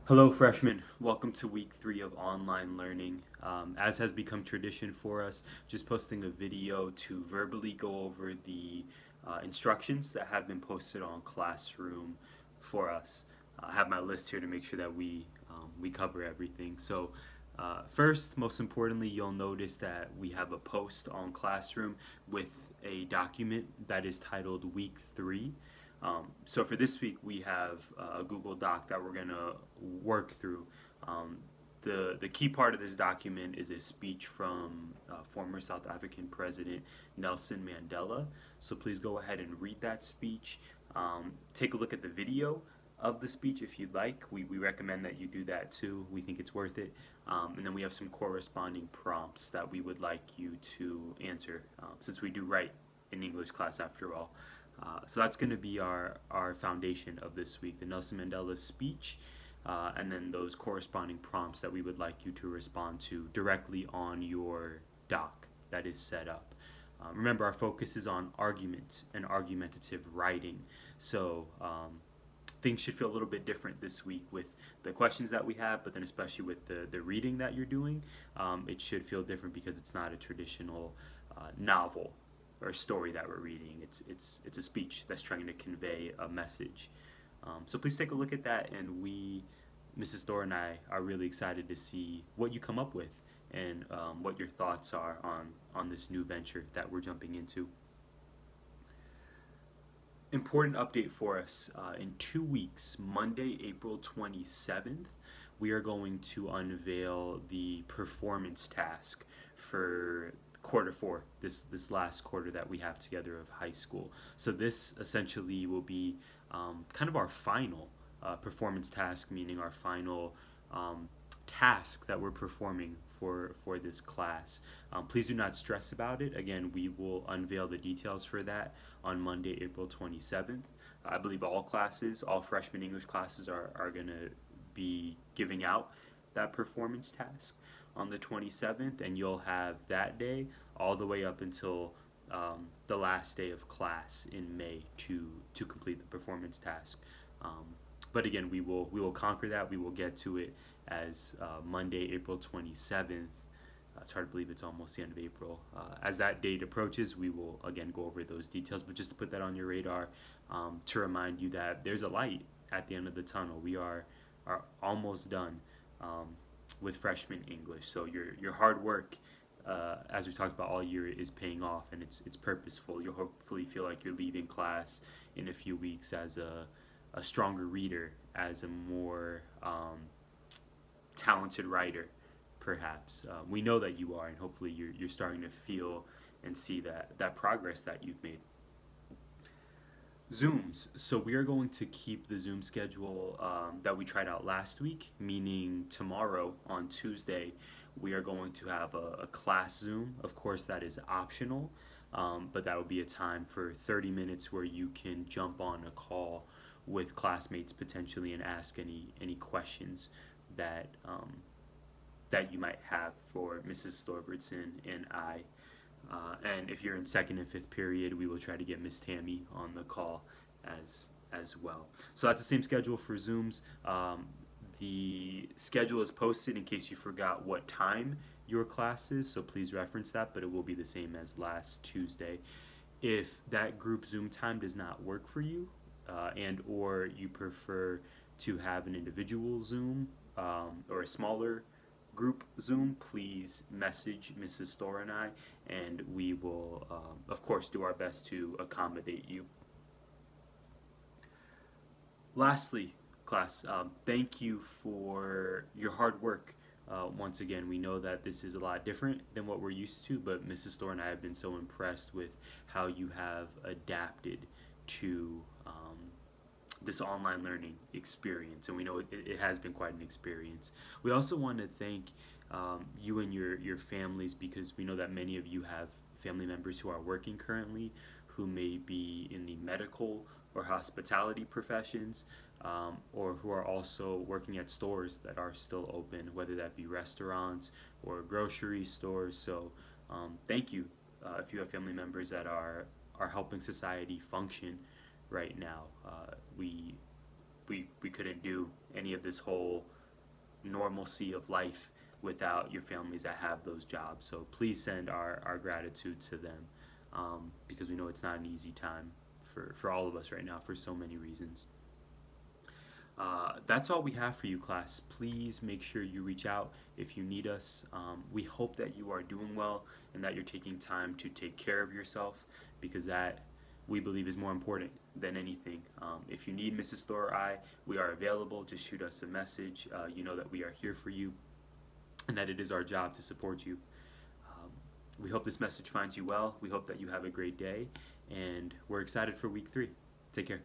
Hello, freshmen. Welcome to week 3 of online learning. As has become tradition for us, just posting a video to verbally go over the instructions that have been posted on Classroom for us. I have my list here to make sure that we cover everything. First, most importantly, you'll notice that we have a post on Classroom with a document that is titled Week 3. So for this week, we have a Google Doc that we're gonna work through. Um, the key part of this document is a speech from former South African President Nelson Mandela. So please go ahead and read that speech. Take a look at the video of the speech if you'd like. We recommend that you do that too. We think it's worth it. And then we have some corresponding prompts that we would like you to answer, since we do write in English class after all. So that's going to be our foundation of this week, the Nelson Mandela speech, and then those corresponding prompts that we would like you to respond to directly on your doc that is set up. Remember, our focus is on argument and argumentative writing. So things should feel a little bit different this week with the questions that we have, but then especially with the reading that you're doing, it should feel different because it's not a traditional novel or a story that we're reading. It's a speech that's trying to convey a message. So please take a look at that, and Mrs. Thor and I are really excited to see what you come up with and what your thoughts are on this new venture that we're jumping into. Important update for us. In 2 weeks, Monday, April 27th, we are going to unveil the performance task for quarter 4, this last quarter that we have together of high school. So this essentially will be kind of our final performance task, meaning our final task that we're performing for this class. Please do not stress about it. Again, we will unveil the details for that on Monday, April 27th. I believe all classes, all freshman English classes are going to be giving out that performance task on the 27th, and you'll have that day all the way up until the last day of class in May to complete the performance task. But again, we will conquer that. We will get to it as Monday, April 27th. It's hard to believe it's almost the end of April. As that date approaches, we will again go over those details. But just to put that on your radar, to remind you that there's a light at the end of the tunnel. We are almost done with freshman English. So your hard work, as we talked about all year, is paying off, and it's purposeful. You'll hopefully feel like you're leaving class in a few weeks as a stronger reader, as a more talented writer, perhaps. We know that you are, and hopefully you're starting to feel and see that progress that you've made. Zooms. So we are going to keep the Zoom schedule that we tried out last week, meaning tomorrow on Tuesday, we are going to have a class Zoom. Of course, that is optional, but that will be a time for 30 minutes where you can jump on a call with classmates potentially and ask any questions that you might have for Mrs. Thorbertson and I. And if you're in second and fifth period, we will try to get Miss Tammy on the call as well. So that's the same schedule for Zooms. The schedule is posted in case you forgot what time your class is, so please reference that, but it will be the same as last Tuesday. If that group Zoom time does not work for you, and or you prefer to have an individual Zoom or a smaller group Zoom, please message Mrs. Thor and I, and we will, of course, do our best to accommodate you. Lastly, class, thank you for your hard work. Once again, we know that this is a lot different than what we're used to, but Mrs. Thor and I have been so impressed with how you have adapted to this online learning experience, and we know it has been quite an experience. We also want to thank you and your families, because we know that many of you have family members who are working currently, who may be in the medical or hospitality professions, or who are also working at stores that are still open, whether that be restaurants or grocery stores. So thank you if you have family members that are helping society function right now. We couldn't do any of this whole normalcy of life without your families that have those jobs. So please send our gratitude to them, because we know it's not an easy time for all of us right now for so many reasons. That's all we have for you, class. Please make sure you reach out if you need us. We hope that you are doing well and that you're taking time to take care of yourself, because that, we believe, is more important than anything. If you need Mrs. Thor or I, we are available. Just shoot us a message. You know that we are here for you and that it is our job to support you. Um, we hope this message finds you well. We hope that you have a great day, and we're excited for week 3. Take care.